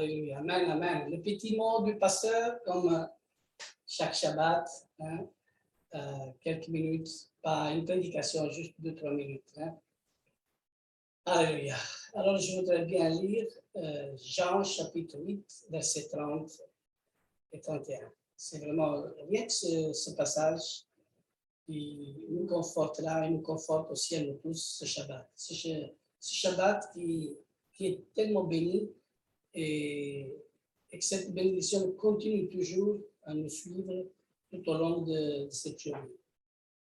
Amen, amen. Le petit mot du pasteur, comme chaque Shabbat, hein, quelques minutes, pas une prédication, juste 2-3 minutes. Hein. Alléluia. Alors, je voudrais bien lire Jean chapitre 8, versets 30 et 31. C'est vraiment rien que ce passage qui nous conforte là et nous conforte aussi à nous tous ce Shabbat. Ce Shabbat qui est tellement béni et que cette bénédiction continue toujours à nous suivre tout au long de cette journée.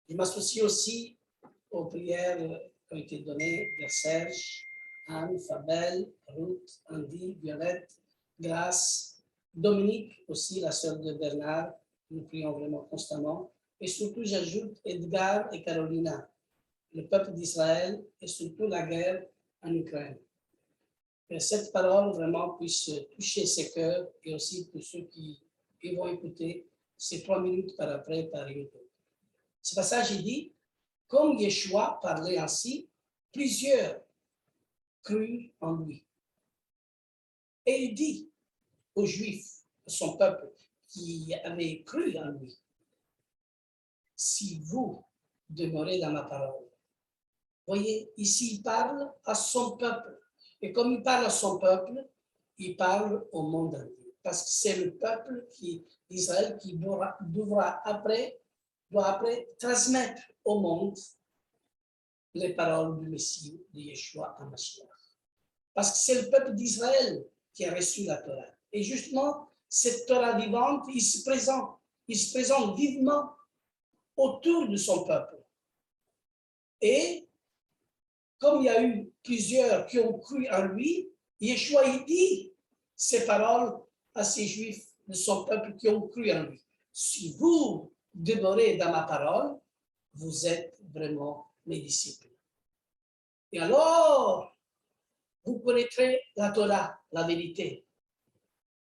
Je m'associe aussi aux prières qui ont été données vers Serge, Anne, Fabel, Ruth, Andy, Violette, Grâce, Dominique aussi, la sœur de Bernard. Nous prions vraiment constamment. Et surtout, j'ajoute Edgar et Carolina, le peuple d'Israël et surtout la guerre en Ukraine. Que cette parole vraiment puisse toucher ses cœurs et aussi pour ceux qui vont écouter ces 3 minutes par après par YouTube. Ce passage, il dit, comme Yeshua parlait ainsi, plusieurs crurent en lui. Et il dit aux Juifs, son peuple, qui avait cru en lui, si vous demeurez dans ma parole. Voyez, ici, il parle à son peuple. Et comme il parle à son peuple, il parle au monde entier. Parce que c'est le peuple d'Israël qui doit après transmettre au monde les paroles du Messie, de Yeshua HaMashiach. Parce que c'est le peuple d'Israël qui a reçu la Torah. Et justement, cette Torah vivante, il se présente vivement autour de son peuple. Et comme il y a eu plusieurs qui ont cru en lui, Yeshua il dit ces paroles à ces Juifs de son peuple qui ont cru en lui. Si vous demeurez dans ma parole, vous êtes vraiment mes disciples. Et alors, vous connaîtrez la Torah, la vérité.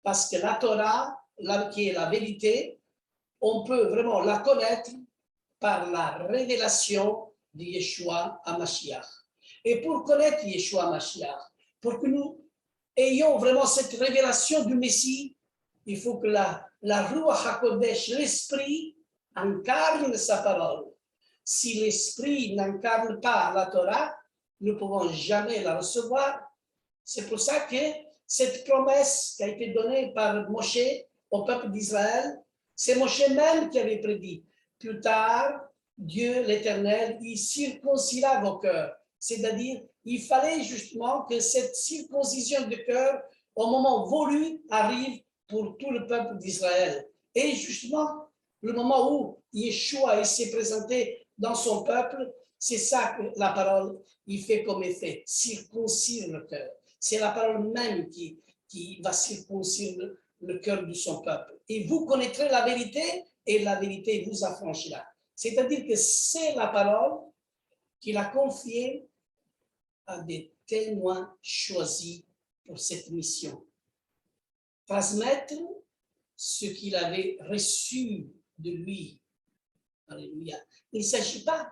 Parce que la Torah, qui est la vérité, on peut vraiment la connaître par la révélation de Yeshua HaMashiach. Et pour connaître Yeshua HaMashiach, pour que nous ayons vraiment cette révélation du Messie, il faut que la Ruach HaKodesh, l'Esprit, incarne sa parole. Si l'Esprit n'incarne pas la Torah, nous ne pouvons jamais la recevoir. C'est pour ça que cette promesse qui a été donnée par Moshe au peuple d'Israël, c'est Moshe même qui avait prédit. Plus tard, Dieu l'Éternel, il circoncira vos cœurs. C'est-à-dire, il fallait justement que cette circoncision de cœur, au moment voulu, arrive pour tout le peuple d'Israël. Et justement, le moment où Yeshua s'est présenté dans son peuple, c'est ça que la parole, il fait comme effet, circoncire le cœur. C'est la parole même qui va circoncire le cœur de son peuple. Et vous connaîtrez la vérité, et la vérité vous affranchira. C'est-à-dire que c'est la parole qu'il a confiée à des témoins choisis pour cette mission. Transmettre ce qu'il avait reçu de lui. Alléluia. Il ne s'agit pas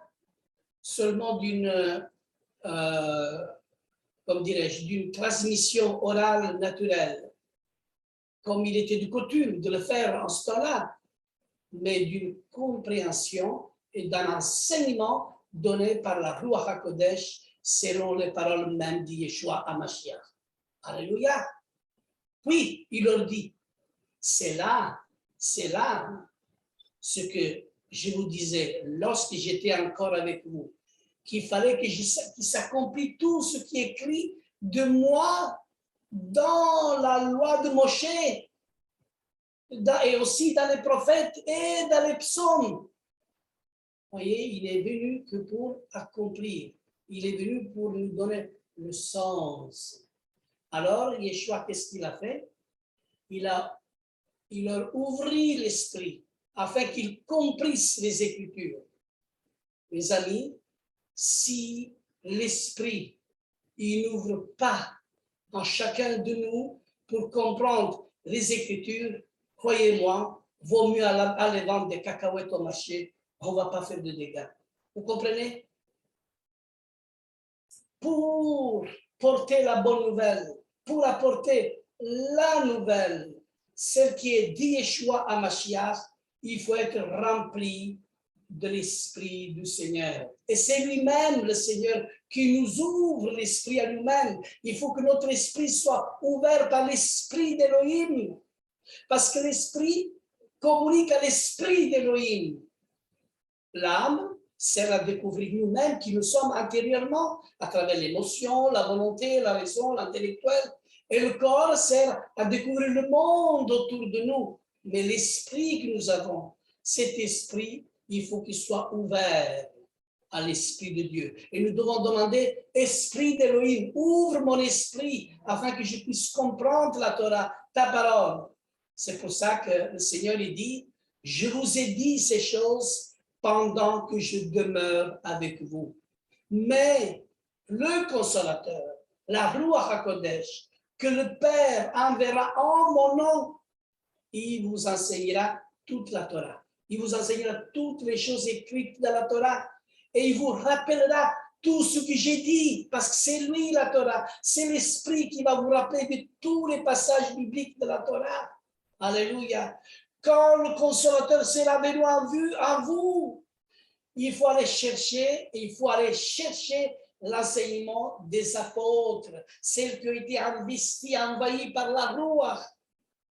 seulement d'une, comme dirais-je, d'une transmission orale naturelle, comme il était de coutume de le faire en ce temps-là, mais d'une compréhension et d'un enseignement donné par la Ruach HaKodesh selon les paroles même de Yeshua HaMashiach. Alléluia. Puis, il leur dit, c'est là ce que je vous disais lorsque j'étais encore avec vous, qu'il fallait qu'il s'accomplisse tout ce qui est écrit de moi dans la loi de Moshe, et aussi dans les prophètes et dans les psaumes. Vous voyez, il est venu que pour accomplir. Il est venu pour nous donner le sens. Alors, Yeshua, qu'est-ce qu'il a fait? Il leur ouvrit l'esprit afin qu'ils comprissent les Écritures. Mes amis, si l'esprit, il n'ouvre pas en chacun de nous pour comprendre les Écritures, croyez-moi, vaut mieux aller vendre des cacahuètes au marché, on ne va pas faire de dégâts. Vous comprenez? Pour porter la bonne nouvelle, pour apporter la nouvelle, celle qui est d'Yeshua à Mashiach, il faut être rempli de l'Esprit du Seigneur. Et c'est lui-même, le Seigneur, qui nous ouvre l'Esprit à lui-même. Il faut que notre esprit soit ouvert par l'Esprit d'Élohim, parce que l'Esprit communique à l'Esprit d'Élohim. L'âme sert à découvrir nous-mêmes qui nous sommes intérieurement, à travers l'émotion, la volonté, la raison, l'intellectuel. Et le corps sert à découvrir le monde autour de nous. Mais l'esprit que nous avons, cet esprit, il faut qu'il soit ouvert à l'Esprit de Dieu. Et nous devons demander, Esprit d'Élohim, ouvre mon esprit afin que je puisse comprendre la Torah, ta parole. C'est pour ça que le Seigneur dit, je vous ai dit ces choses pendant que je demeure avec vous. Mais le consolateur, la Ruach HaKodesh, que le Père enverra en mon nom, il vous enseignera toute la Torah. Il vous enseignera toutes les choses écrites dans la Torah. Et il vous rappellera tout ce que j'ai dit, parce que c'est lui la Torah. C'est l'Esprit qui va vous rappeler de tous les passages bibliques de la Torah. Alléluia. Quand le consolateur sera venu en vous, il faut aller chercher l'enseignement des apôtres, celles qui ont été investies, envahies par la Ruach.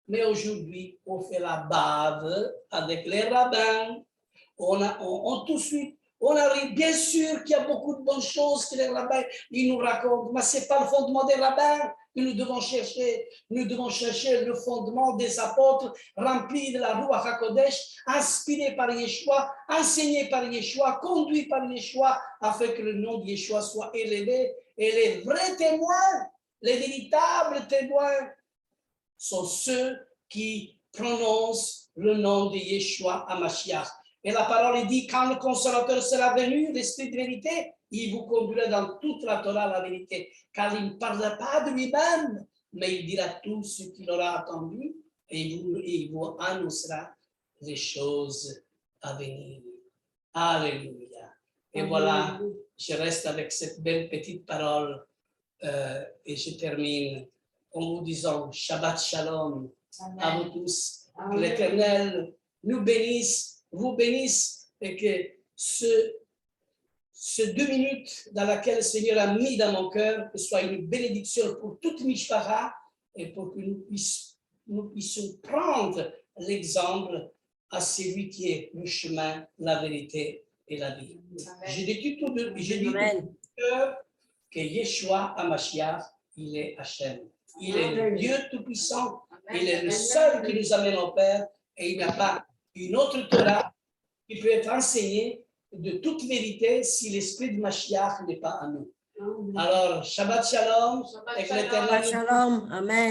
Mais aujourd'hui, on fait la bave avec les rabbins. Tout de suite, on arrive, bien sûr qu'il y a beaucoup de bonnes choses que les rabbins ils nous racontent, mais ce n'est pas le fondement des rabbins que nous devons chercher. Nous devons chercher le fondement des apôtres remplis de la Ruach HaKodesh, inspirés par Yeshua, enseignés par Yeshua, conduits par Yeshua, afin que le nom de Yeshua soit élevé. Et les vrais témoins, les véritables témoins, sont ceux qui prononcent le nom de Yeshua à Mashiach. Et la parole dit, quand le consolateur sera venu, l'Esprit de vérité, il vous conduira dans toute la Torah, la vérité. Car il ne parlera pas de lui-même, mais il dira tout ce qu'il aura entendu et il vous annoncera les choses à venir. Alléluia. Et voilà, je reste avec cette belle petite parole et je termine en vous disant Shabbat Shalom. Amen. À vous tous. Amen. Que l'Éternel nous bénisse, vous bénisse et que ce 2 minutes dans laquelle le Seigneur a mis dans mon cœur, que ce soit une bénédiction pour toute Mishpara et pour que nous puissions prendre l'exemple à celui qui est le chemin, la vérité et la vie. Je dis tout de cœur que Yeshua HaMashiach, il est Hachem. Il est le Dieu Tout-Puissant. Il est le seul qui nous amène au Père et il n'y a pas une autre Torah qui peut être enseignée de toute vérité si l'esprit de Mashiach n'est pas en nous. Alors, Shabbat Shalom. Shabbat Shalom. Amen.